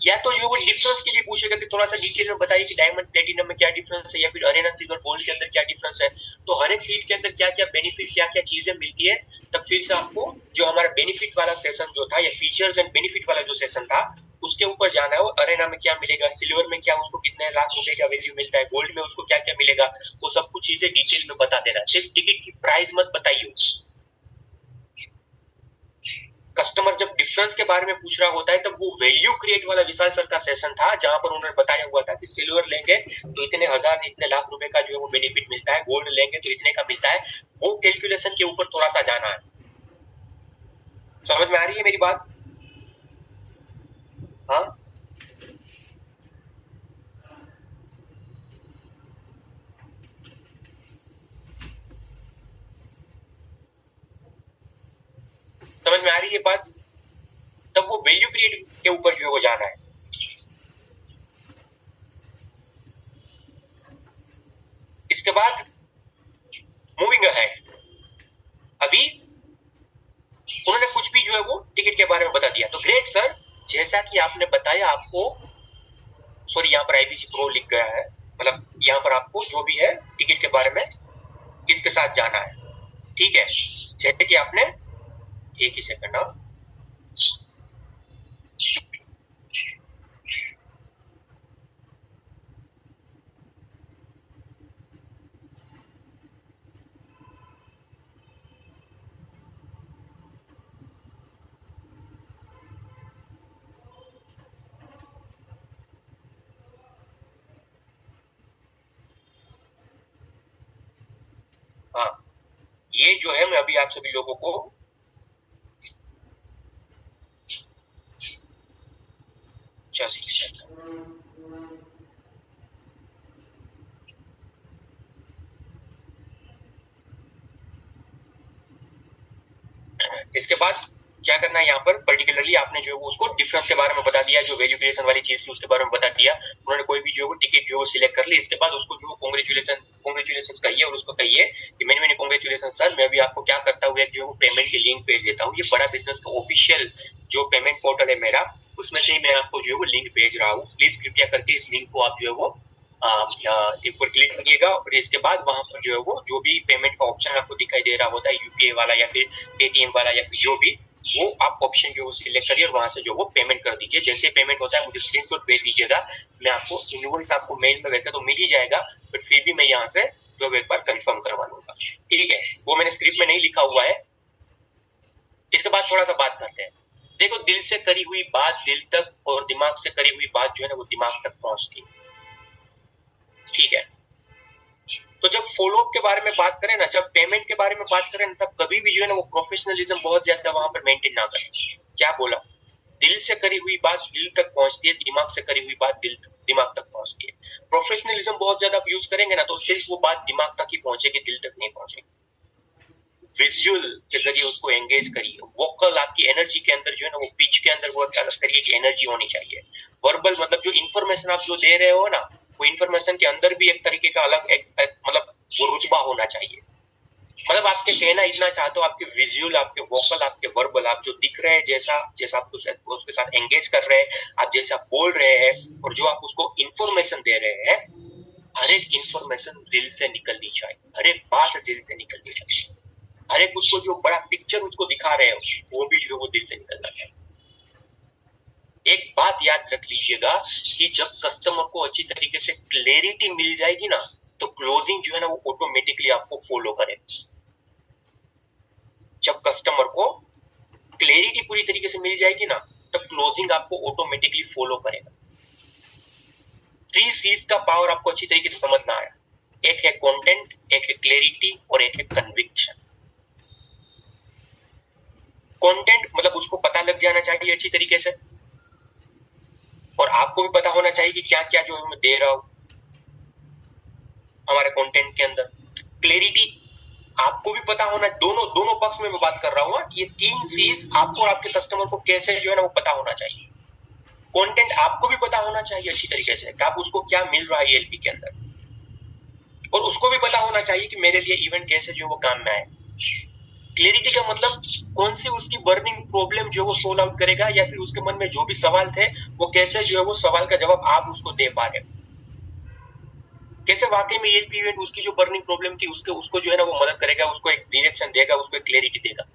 A: या तो जो वो डिफरेंस के लिए पूछेगा कि थोड़ा सा डिटेल में बताइए कि डायमंड प्लेटिनम में क्या डिफरेंस है, या फिर अरेना सिल्वर गोल्ड के अंदर क्या डिफरेंस है, तो हर एक सीट के अंदर क्या क्या बेनिफिट, क्या क्या चीजें मिलती है। तब फिर से आपको जो हमारा बेनिफिट वाला सेशन जो था, या फीचर्स एंड बेनिफिट वाला जो सेशन था, उसके ऊपर जाना है। वो अरेना में क्या मिलेगा, सिल्वर में क्या उसको कितने लाख रुपए का वैल्यू मिलता है, गोल्ड में उसको क्या क्या मिलेगा, वो सब कुछ चीजें डिटेल में बता देना। सिर्फ टिकट की प्राइस मत बताइए। कस्टमर जब डिफरेंस के बारे में पूछ रहा होता है, तब वो वैल्यू क्रिएट वाला विशाल सर का सेशन था, जहां पर उन्होंने बताया हुआ था कि सिल्वर लेंगे तो इतने हजार इतने लाख रुपए का जो है वो बेनिफिट मिलता है, गोल्ड लेंगे तो इतने का मिलता है। वो कैलकुलेशन के ऊपर थोड़ा सा जाना है। समझ में आ रही है मेरी बात? हाँ, समझ में आ रही है बात? तब वो वैल्यू क्रिएट के ऊपर जो है वो जाना है। इसके बाद मूविंग अहेड, अभी उन्होंने कुछ भी जो है वो टिकट के बारे में बता दिया, तो ग्रेट सर, जैसा कि आपने बताया, आपको सॉरी यहाँ पर आईबीसी प्रो लिख गया है, मतलब यहाँ पर आपको जो भी है टिकट के बारे में किसके साथ जाना है, ठीक है? जैसे कि आपने, एक ही सेकंड, हाँ, ये जो है मैं अभी आप सभी लोगों को इसके बाद क्या करना है, यहाँ पर पर्टिकुलरली आपने जो है वो उसको डिफरेंस के बारे में बता दिया, जो वैल्यू क्रिएशन वाली चीज थी उसके बारे में बता दिया। उन्होंने कोई भी जो है टिकट जो है सिलेक्ट कर ली। इसके बाद उसको जो कांग्रेचुलेशन कहिए, और उसको कहिए कि मैंने मैंने कांग्रेचुलेशन सर, मैं अभी आपको क्या करता हूँ, एक जो पेमेंट की लिंक भेज देता हूँ, ये बड़ा बिजनेस का ऑफिशियल जो पेमेंट पोर्टल है मेरा, उसमें से ही मैं आपको जो है वो लिंक भेज रहा हूँ। प्लीज कृपया करके इस लिंक को आप जो है वो ऊपर क्लिक करिएगा, और इसके बाद वहां पर जो है वो जो भी पेमेंट का ऑप्शन आपको दिखाई दे रहा होता है, यूपीआई वाला या फिर पेटीएम वाला या फिर जो भी, वो आप ऑप्शन जो सिलेक्ट करिए और वहां से जो वो पेमेंट कर दीजिए। जैसे पेमेंट होता है मुझे स्क्रीनशॉट भेज दीजिएगा, मैं आपको इनवॉइस आपको मेल में वैसे तो मिल ही जाएगा, बट फिर भी मैं यहाँ से जो एक बार कंफर्म करवा लूंगा, ठीक है? वो मैंने स्क्रिप्ट में नहीं लिखा हुआ है। इसके बाद थोड़ा सा बात करते हैं। देखो, दिल से करी हुई बात दिल तक, और दिमाग से करी हुई बात जो है ना वो दिमाग तक पहुंचती है, ठीक है? तो जब फॉलो अप के बारे में बात करें ना, जब पेमेंट के बारे में बात करें ना, तब कभी भी जो है ना वो प्रोफेशनलिज्म बहुत ज्यादा वहां पर मेंटेन ना करें। क्या बोला? दिल से करी हुई बात दिल तक पहुंचती है, दिमाग से करी हुई बात दिमाग तक पहुंचती है। प्रोफेशनलिज्म बहुत ज्यादा आप यूज करेंगे ना, तो सिर्फ वो बात दिमाग तक ही पहुंचेगी, दिल तक नहीं पहुंचेगी। विजुअल के जरिए उसको एंगेज करिए। वोकल, आपकी एनर्जी के अंदर जो है ना वो पिच के अंदर वो अलग तरीके की एनर्जी होनी चाहिए। वर्बल मतलब जो इन्फॉर्मेशन आप जो दे रहे हो ना, वो इन्फॉर्मेशन के अंदर भी एक तरीके का अलग मतलब वो रुतबा होना चाहिए। मतलब आपके कहना इतना चाहते हो, आपके विजुअल, आपके वोकल, आपके वर्बल, आप जो दिख रहे हैं, जैसा जैसा आप उसके साथ एंगेज कर रहे हैं, आप जैसा बोल रहे हैं, और जो आप उसको इन्फॉर्मेशन दे रहे हैं, हर एक इन्फॉर्मेशन दिल से निकलनी चाहिए, हर एक बात दिल से निकलनी चाहिए, हर एक उसको जो बड़ा पिक्चर उसको दिखा रहे हो वो भी जो वो दिल से निकलना चाहिए। एक बात याद रख लीजिएगा कि जब कस्टमर को अच्छी तरीके से क्लैरिटी मिल जाएगी ना, तो क्लोजिंग जो है ना वो ऑटोमेटिकली आपको फॉलो करेगा। जब कस्टमर को क्लैरिटी पूरी तरीके से मिल जाएगी ना, तब क्लोजिंग आपको ऑटोमेटिकली फॉलो करेगा। 3 C's का पावर आपको अच्छी तरीके से समझना आया। एक है कंटेंट, एक है क्लैरिटी, और एक है कन्विक्शन। कंटेंट मतलब उसको पता लग जाना चाहिए अच्छी तरीके से, और आपको भी पता होना चाहिए कि क्या क्या जो मैं दे रहा हूं हमारे कंटेंट के अंदर। क्लैरिटी आपको भी पता होना, दोनों दोनों पक्ष में मैं बात कर रहा हूं। ये तीन चीज आपको और आपके कस्टमर को कैसे जो है ना वो पता होना चाहिए। कंटेंट आपको भी पता होना चाहिए अच्छी तरीके से कि आप उसको क्या मिल रहा है ईएलपी के अंदर, और उसको भी पता होना चाहिए कि मेरे लिए इवेंट कैसे जो वो काम में आए। क्लैरिटी का मतलब कौन सी उसकी बर्निंग प्रॉब्लम जो वो सोल्व आउट करेगा, या फिर उसके मन में जो भी सवाल थे वो कैसे जो है वो सवाल का जवाब आप उसको दे पा रहे हो। कैसे वाकई में ईएलपी इवेंट उसकी जो बर्निंग प्रॉब्लम थी उसको जो है ना वो मदद करेगा, उसको एक डायरेक्शन देगा, उसको एक क्लैरिटी देगा।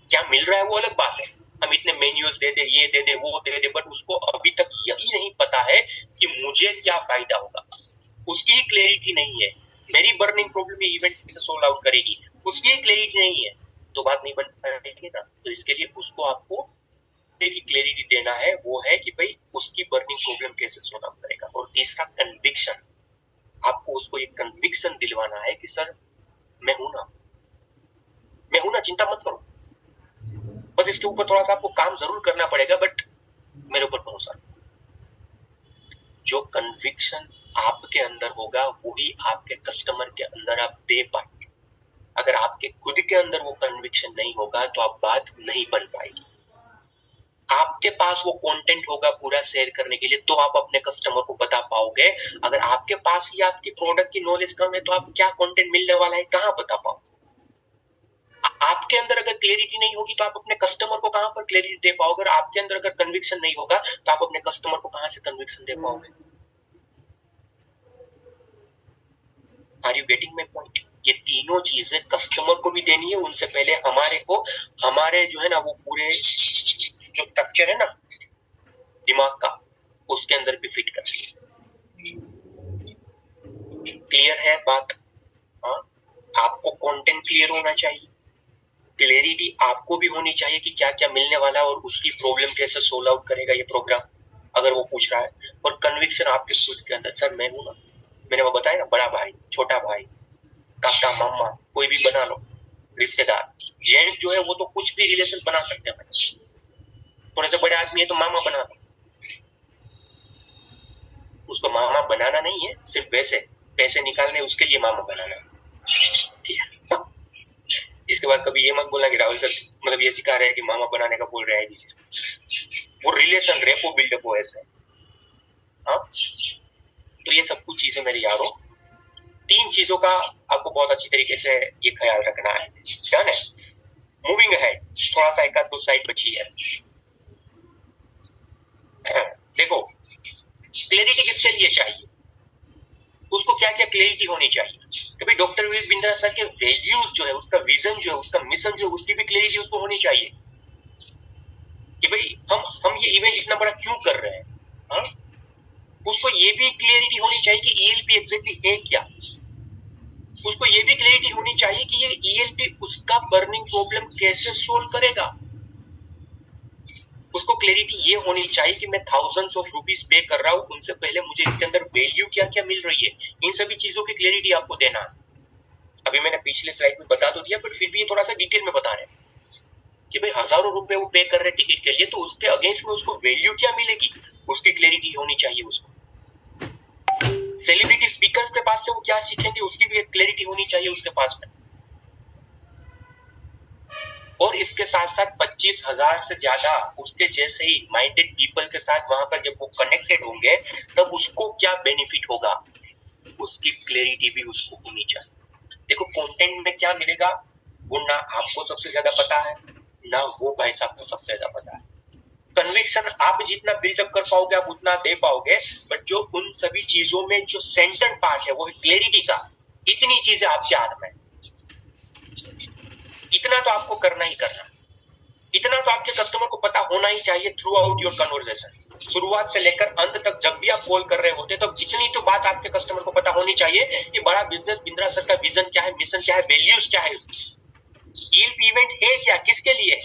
A: क्या मिल रहा है वो अलग बात है, हम इतने मेन्यूज दे दे, ये दे दे, वो दे दे, बट उसको अभी तक यही नहीं पता है कि मुझे क्या फायदा होगा। उसकी ही क्लैरिटी नहीं है। मेरी बर्निंग प्रॉब्लम ये इवेंट कैसे सोल्व आउट करेगी, उसकी ही क्लैरिटी नहीं है, तो बात नहीं बन पाएगी ना। तो इसके लिए उसको आपको की क्लैरिटी देना है, वो है कि भाई उसकी बर्निंग प्रॉब्लम कैसे सोल्व आउट करेगा। और तीसरा कन्विक्शन, आपको उसको एक कन्विक्शन दिलवाना है कि सर मैं हूं ना, मैं हूं ना, चिंता मत करो। बस इसके ऊपर थोड़ा सा आपको काम जरूर करना पड़ेगा, बट मेरे ऊपर भरोसा। जो कन्विक्शन आपके अंदर होगा वही आपके कस्टमर के अंदर आप दे पाएंगे। अगर आपके खुद के अंदर वो कन्विक्शन नहीं होगा तो आप बात नहीं बन पाएगी। आपके पास वो कंटेंट होगा पूरा शेयर करने के लिए तो आप अपने कस्टमर को बता पाओगे। अगर आपके पास ही आपकी प्रोडक्ट की नॉलेज कम है तो आप क्या कंटेंट मिलने वाला है कहां बता पाओगे। आपके अंदर अगर क्लैरिटी नहीं होगी तो आप अपने कस्टमर को कहां पर क्लैरिटी दे पाओगे। अगर आपके अंदर अगर कन्विक्शन नहीं होगा तो आप अपने कस्टमर को कहां से कन्विक्शन दे पाओगे। Are you getting my point. ये तीनों चीजें कस्टमर को भी देनी है, उनसे पहले हमारे जो है ना वो पूरे जो स्ट्रक्चर है ना दिमाग का उसके अंदर भी फिट कर। क्लियर है बात। हाँ, आपको कंटेंट क्लियर होना चाहिए, क्लैरिटी आपको भी होनी चाहिए कि क्या क्या मिलने वाला है और उसकी प्रॉब्लम कैसे सोल्व आउट करेगा ये प्रोग्राम, अगर वो पूछ रहा है। और कन्विक्शन आपके खुद के अंदर, सर मैं हूं ना, मैंने वो बताया ना, बड़ा भाई, छोटा भाई, काका, मामा, कोई भी बना लो रिश्तेदार। जेंट्स जो है वो तो कुछ भी रिलेशन बना सकते हैं भाई, थोड़े से बड़े आदमी है तो मामा बना दो। उसको मामा बनाना नहीं है, सिर्फ वैसे पैसे निकालने उसके लिए मामा बनाना है, ठीक है। इसके बाद कभी ये मत बोलना कि राहुल सर मतलब ये सिखा रहे हैं कि मामा बनाने का बोल रहे हैं। वो रिलेशन रेपो बिल्डअप हो ऐसे। हाँ, तो ये सब कुछ चीजें मेरे यारों, तीन चीजों का आपको बहुत अच्छी तरीके से ये ख्याल रखना है। डन है। मूविंग है, थोड़ा सा एक आध दो स्लाइड बची है। देखो क्लैरिटी किसके लिए चाहिए, उसको क्या क्या क्लैरिटी होनी चाहिए। तो भाई डॉक्टर विवेक बिंद्रा सर के वैल्यूज जो है, उसका विजन जो है, उसका मिशन जो है, उसकी भी क्लैरिटी उसको होनी चाहिए कि भाई हम ये इवेंट इतना बड़ा क्यों कर रहे हैं। हाँ, उसको ये भी क्लैरिटी होनी चाहिए कि ईएलपी एग्जैक्टली है क्या। उसको ये भी क्लैरिटी होनी चाहिए कि ये ईएलपी उसका बर्निंग प्रॉब्लम कैसे सोल्व करेगा। उसको क्लैरिटी ये होनी चाहिए कि मैं थाउजेंड्स ऑफ रुपीस पे कर रहा हूं, उनसे पहले मुझे इसके अंदर वैल्यू क्या क्या मिल रही है। इन सभी चीजों की क्लैरिटी आपको देना है। अभी मैंने पिछले स्लाइड में बता तो दिया, पर फिर भी ये थोड़ा सा डिटेल में बता रहे हैं कि भाई हजारों रुपए वो पे कर रहे टिकट के लिए, तो उसके अगेंस्ट में उसको वैल्यू क्या मिलेगी, उसकी क्लैरिटी होनी चाहिए। उसको सेलिब्रिटी स्पीकर्स के पास से वो क्या सीखेंगे, उसकी भी एक क्लैरिटी होनी चाहिए उसके पास में। और इसके साथ साथ 25,000 से ज्यादा उसके जैसे ही माइंडेड पीपल के साथ वहां पर जब वो कनेक्टेड होंगे तब उसको क्या बेनिफिट होगा, उसकी क्लैरिटी भी उसको होनी चाहिए। देखो कंटेंट में क्या मिलेगा वो ना आपको सबसे ज्यादा पता है, ना वो भाई साहब को सबसे ज्यादा पता है। कन्विक्शन आप जितना बिल्डअप कर पाओगे आप उतना दे पाओगे, बट जो उन सभी चीजों में जो सेंटर पार्ट है वो क्लैरिटी का, इतनी चीजें आपके हाथ में, इतना तो आपको करना ही करना। इतना तो आपके कस्टमर को पता होना ही चाहिए थ्रू आउट योर कन्वर्सेशन। शुरुआत से लेकर अंत तक जब भी आप कॉल कर रहे होते तो इतनी तो बात आपके कस्टमर को पता होनी चाहिए कि बड़ा बिजनेस बिंद्रा सर का विजन क्या है, मिशन क्या है, वैल्यूज क्या है, उसकी इवेंट है क्या, किसके लिए,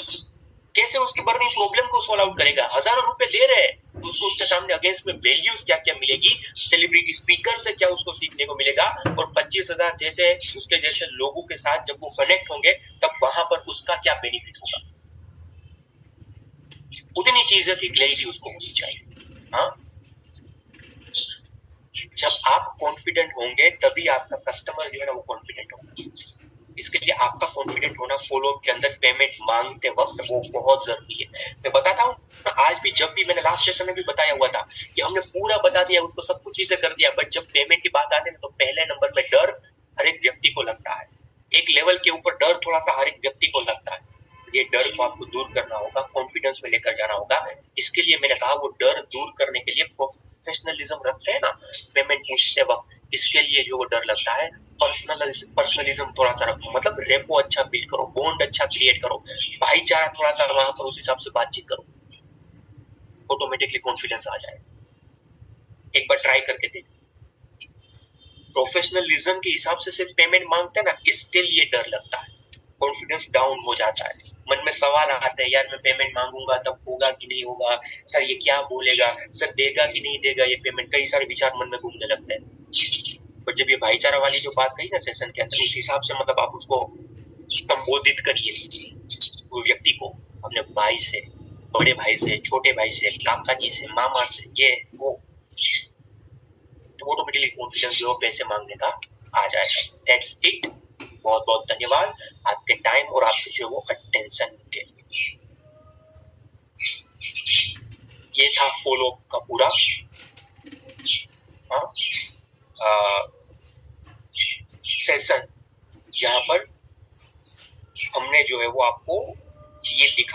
A: कैसे उसकी बर्निंग प्रॉब्लम को सॉल्व आउट करेगा। हजारों रुपए दे रहे हैं तो उसको उसके सामने अगेंस्ट में वैल्यूज क्या क्या मिलेगी, सेलिब्रिटी स्पीकर से क्या उसको सीखने को मिलेगा, और 25,000 जैसे उसके जैसे लोगों के साथ जब वो कनेक्ट होंगे तब वहां पर उसका क्या बेनिफिट होगा। उतनी चीजों की क्लैरिटी उसको होनी चाहिए। हाँ, जब आप कॉन्फिडेंट होंगे तभी आपका कस्टमर जो है ना वो कॉन्फिडेंट होगा। इसके लिए आपका कॉन्फिडेंट होना फॉलो अप के अंदर पेमेंट मांगते वक्त वो बहुत जरूरी है। मैं बताता हूँ आज भी, जब भी मैंने लास्ट सेशन में भी बताया हुआ था कि हमने पूरा बता दिया उसको, सब कुछ चीजें कर दिया, बट जब पेमेंट की बात आती है तो पहले नंबर में डर हर एक व्यक्ति को लगता है। एक लेवल के ऊपर डर थोड़ा सा हर एक व्यक्ति को लगता है। ये डर को आपको दूर करना होगा, कॉन्फिडेंस में लेकर जाना होगा। इसके लिए मैंने कहा वो डर दूर करने के लिए प्रोफेशनलिज्म रखते हैं ना पेमेंट पूछते वक्त, इसके लिए जो वो डर लगता है पर्सनलिज्म थोड़ा सा रखो, मतलब रेपो अच्छा बिल्ड करो, बॉन्ड अच्छा क्रिएट करो, भाईचारा थोड़ा सा वहां पर उस हिसाब से बातचीत करो, ऑटोमेटिकली कॉन्फिडेंस आ जाए। एक बार ट्राई करके देखो। प्रोफेशनलिज्म के हिसाब से सिर्फ पेमेंट मांगते हैं ना, इसके लिए डर लगता है, कॉन्फिडेंस डाउन हो जाता है, मन में सवाल आते हैं, यार मैं पेमेंट मांगूंगा तब होगा कि नहीं होगा, सर ये क्या बोलेगा, सर देगा कि नहीं देगा ये पेमेंट, कई सारे विचार मन में घूमने लगते हैं। पर जब ये भाईचारा वाली जो बात कही ना सेशन के अंदर, इस हिसाब से मतलब आप उसको संबोधित करिए वो व्यक्ति को, अपने भाई से, बड़े भाई से, छोटे भाई से, काका जी से, मामा से, ये वो, तो ऑटोमेटिकली कॉन्फिडेंस जो पैसे मांगने का आ जाएगा। That's it. बहुत बहुत धन्यवाद आपके टाइम और आपके जो वो अटेंशन के लिए। ये था फॉलो का पूरा सेशन, जहां पर हमने जो है वो आपको ये दिखा